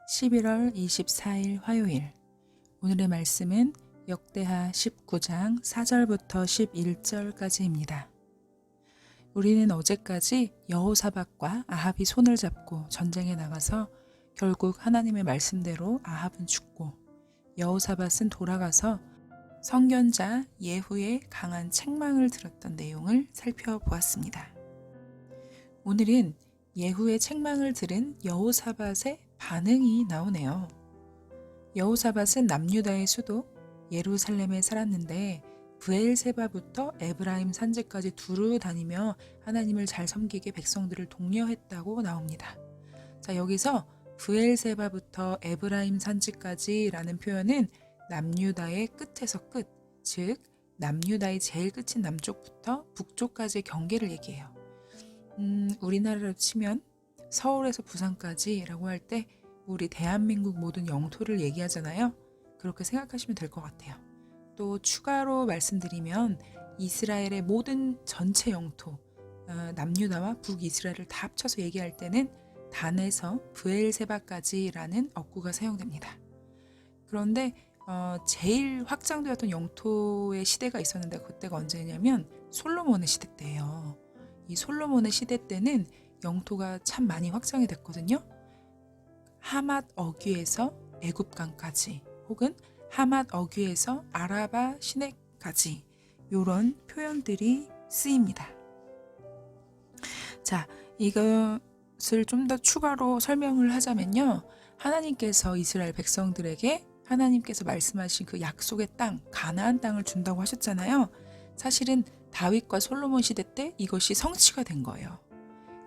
11월 24일 화요일. 오늘의 말씀은 역대하 19장 4절부터 11절까지입니다. 우리는 어제까지 여호사밧과 아합이 손을 잡고 전쟁에 나가서 결국 하나님의 말씀대로 아합은 죽고 여호사밧은 돌아가서 선견자 예후의 강한 책망을 들었던 내용을 살펴보았습니다. 오늘은 예후의 책망을 들은 여호사밧의 반응이 나오네요. 여호사밧은 남유다의 수도 예루살렘에 살았는데 브엘세바부터 에브라임 산지까지 두루 다니며 하나님을 잘 섬기게 백성들을 독려했다고 나옵니다. 자, 여기서 브엘세바부터 에브라임 산지까지 라는 표현은 남유다의 끝에서 끝, 즉 남유다의 제일 끝인 남쪽부터 북쪽까지의 경계를 얘기해요. 우리나라로 치면 서울에서 부산까지 라고 할 때 우리 대한민국 모든 영토를 얘기하잖아요. 그렇게 생각하시면 될 것 같아요. 또 추가로 말씀드리면 이스라엘의 모든 전체 영토, 남유다와 북이스라엘을 다 합쳐서 얘기할 때는 단에서 브엘세바까지라는 어구가 사용됩니다. 그런데 제일 확장되었던 영토의 시대가 있었는데 그때가 언제냐면 솔로몬의 시대 때예요. 이 솔로몬의 시대 때는 영토가 참 많이 확장이 됐거든요. 하맛 어귀에서 애굽강까지 혹은 하맛 어귀에서 아라바 시내까지 이런 표현들이 쓰입니다. 자, 이것을 좀 더 추가로 설명을 하자면요. 하나님께서 이스라엘 백성들에게 하나님께서 말씀하신 그 약속의 땅, 가나안 땅을 준다고 하셨잖아요. 사실은 다윗과 솔로몬 시대 때 이것이 성취가 된 거예요.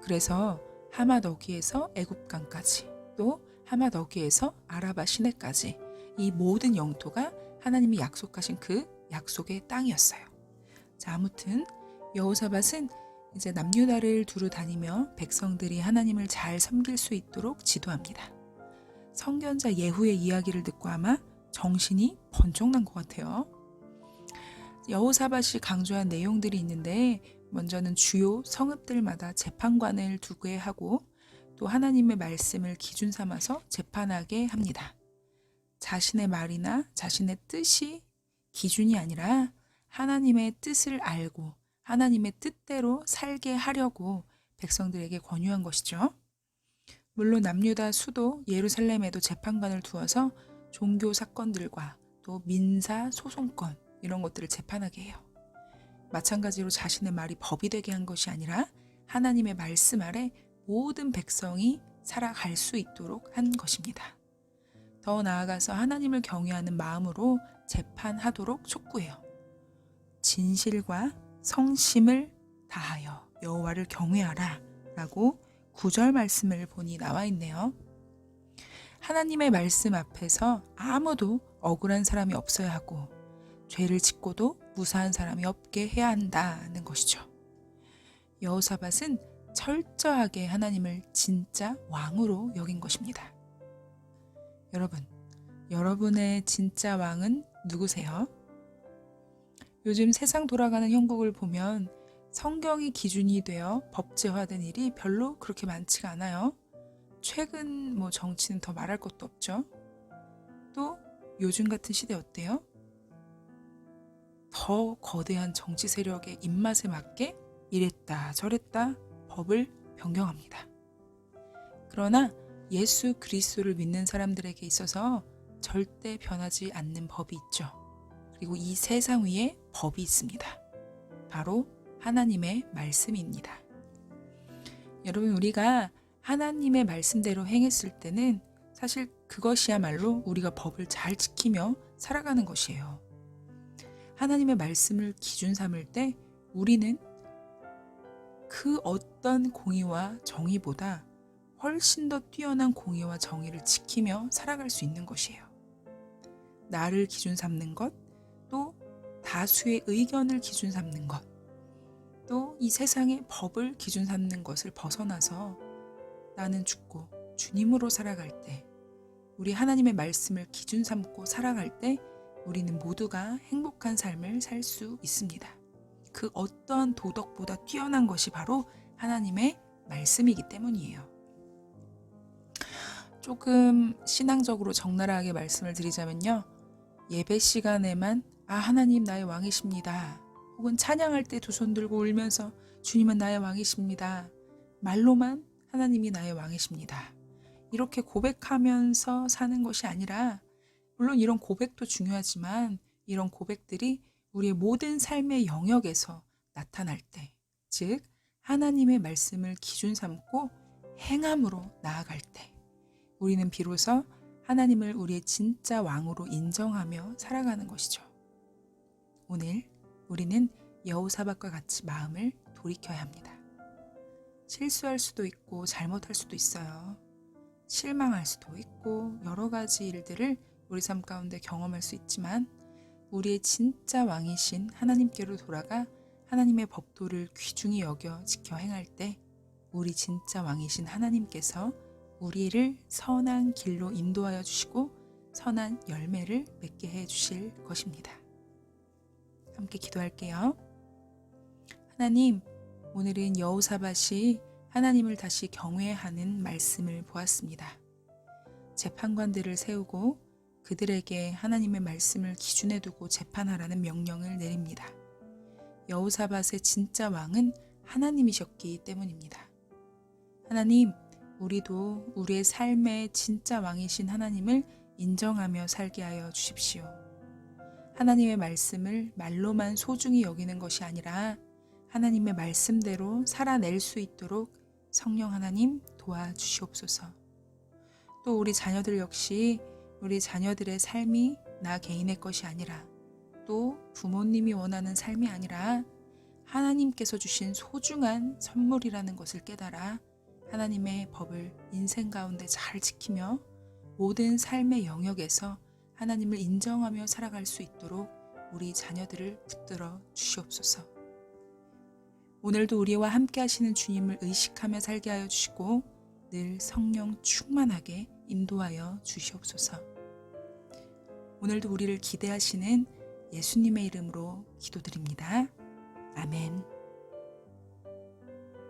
그래서 하맛 어귀에서 애굽강까지 또 하맛 어귀에서 아라바 시내까지 이 모든 영토가 하나님이 약속하신 그 약속의 땅이었어요. 자, 아무튼 여호사밧은 이제 남유다를 두루 다니며 백성들이 하나님을 잘 섬길 수 있도록 지도합니다. 선견자 예후의 이야기를 듣고 아마 정신이 번쩍 난 것 같아요. 여호사밧이 강조한 내용들이 있는데 먼저는 주요 성읍들마다 재판관을 두게 하고 또 하나님의 말씀을 기준 삼아서 재판하게 합니다. 자신의 말이나 자신의 뜻이 기준이 아니라 하나님의 뜻을 알고 하나님의 뜻대로 살게 하려고 백성들에게 권유한 것이죠. 물론 남유다 수도 예루살렘에도 재판관을 두어서 종교 사건들과 또 민사 소송권 이런 것들을 재판하게 해요. 마찬가지로 자신의 말이 법이 되게 한 것이 아니라 하나님의 말씀 아래 모든 백성이 살아갈 수 있도록 한 것입니다. 더 나아가서 하나님을 경외하는 마음으로 재판하도록 촉구해요. 진실과 성심을 다하여 여호와를 경외하라 라고 9절 말씀을 보니 나와 있네요. 하나님의 말씀 앞에서 아무도 억울한 사람이 없어야 하고 죄를 짓고도 무사한 사람이 없게 해야 한다는 것이죠. 여호사밧은 철저하게 하나님을 진짜 왕으로 여긴 것입니다. 여러분, 여러분의 진짜 왕은 누구세요? 요즘 세상 돌아가는 형국을 보면 성경이 기준이 되어 법제화된 일이 별로 그렇게 많지가 않아요. 최근 정치는 더 말할 것도 없죠. 또 요즘 같은 시대 어때요? 더 거대한 정치 세력의 입맛에 맞게 이랬다 저랬다 법을 변경합니다. 그러나 예수 그리스도를 믿는 사람들에게 있어서 절대 변하지 않는 법이 있죠. 그리고 이 세상 위에 법이 있습니다. 바로 하나님의 말씀입니다. 여러분, 우리가 하나님의 말씀대로 행했을 때는 사실 그것이야말로 우리가 법을 잘 지키며 살아가는 것이에요. 하나님의 말씀을 기준 삼을 때 우리는 그 어떤 공의와 정의보다 훨씬 더 뛰어난 공의와 정의를 지키며 살아갈 수 있는 것이에요. 나를 기준 삼는 것, 또 다수의 의견을 기준 삼는 것, 또 이 세상의 법을 기준 삼는 것을 벗어나서 나는 죽고 주님으로 살아갈 때, 우리 하나님의 말씀을 기준 삼고 살아갈 때 우리는 모두가 행복한 삶을 살 수 있습니다. 그 어떤 도덕보다 뛰어난 것이 바로 하나님의 말씀이기 때문이에요. 조금 신앙적으로 적나라하게 말씀을 드리자면요. 예배 시간에만 하나님 나의 왕이십니다. 혹은 찬양할 때 두 손 들고 울면서 주님은 나의 왕이십니다. 말로만 하나님이 나의 왕이십니다. 이렇게 고백하면서 사는 것이 아니라, 물론 이런 고백도 중요하지만 이런 고백들이 우리의 모든 삶의 영역에서 나타날 때, 즉 하나님의 말씀을 기준 삼고 행함으로 나아갈 때, 우리는 비로소 하나님을 우리의 진짜 왕으로 인정하며 살아가는 것이죠. 오늘 우리는 여호사밧과 같이 마음을 돌이켜야 합니다. 실수할 수도 있고 잘못할 수도 있어요. 실망할 수도 있고 여러 가지 일들을 우리 삶 가운데 경험할 수 있지만, 우리의 진짜 왕이신 하나님께로 돌아가 하나님의 법도를 귀중히 여겨 지켜 행할 때, 우리 진짜 왕이신 하나님께서 우리를 선한 길로 인도하여 주시고 선한 열매를 맺게 해 주실 것입니다. 함께 기도할게요. 하나님, 오늘은 여호사밧이 하나님을 다시 경외하는 말씀을 보았습니다. 재판관들을 세우고 그들에게 하나님의 말씀을 기준에 두고 재판하라는 명령을 내립니다. 여호사밧의 진짜 왕은 하나님이셨기 때문입니다. 하나님, 우리도 우리의 삶의 진짜 왕이신 하나님을 인정하며 살게 하여 주십시오. 하나님의 말씀을 말로만 소중히 여기는 것이 아니라 하나님의 말씀대로 살아낼 수 있도록 성령 하나님 도와주시옵소서. 또 우리 자녀들 역시 우리 자녀들의 삶이 나 개인의 것이 아니라, 또 부모님이 원하는 삶이 아니라 하나님께서 주신 소중한 선물이라는 것을 깨달아 하나님의 법을 인생 가운데 잘 지키며 모든 삶의 영역에서 하나님을 인정하며 살아갈 수 있도록 우리 자녀들을 붙들어 주시옵소서. 오늘도 우리와 함께 하시는 주님을 의식하며 살게 하여 주시고 늘 성령 충만하게 인도하여 주시옵소서. 오늘도 우리를 기대하시는 예수님의 이름으로 기도드립니다. 아멘.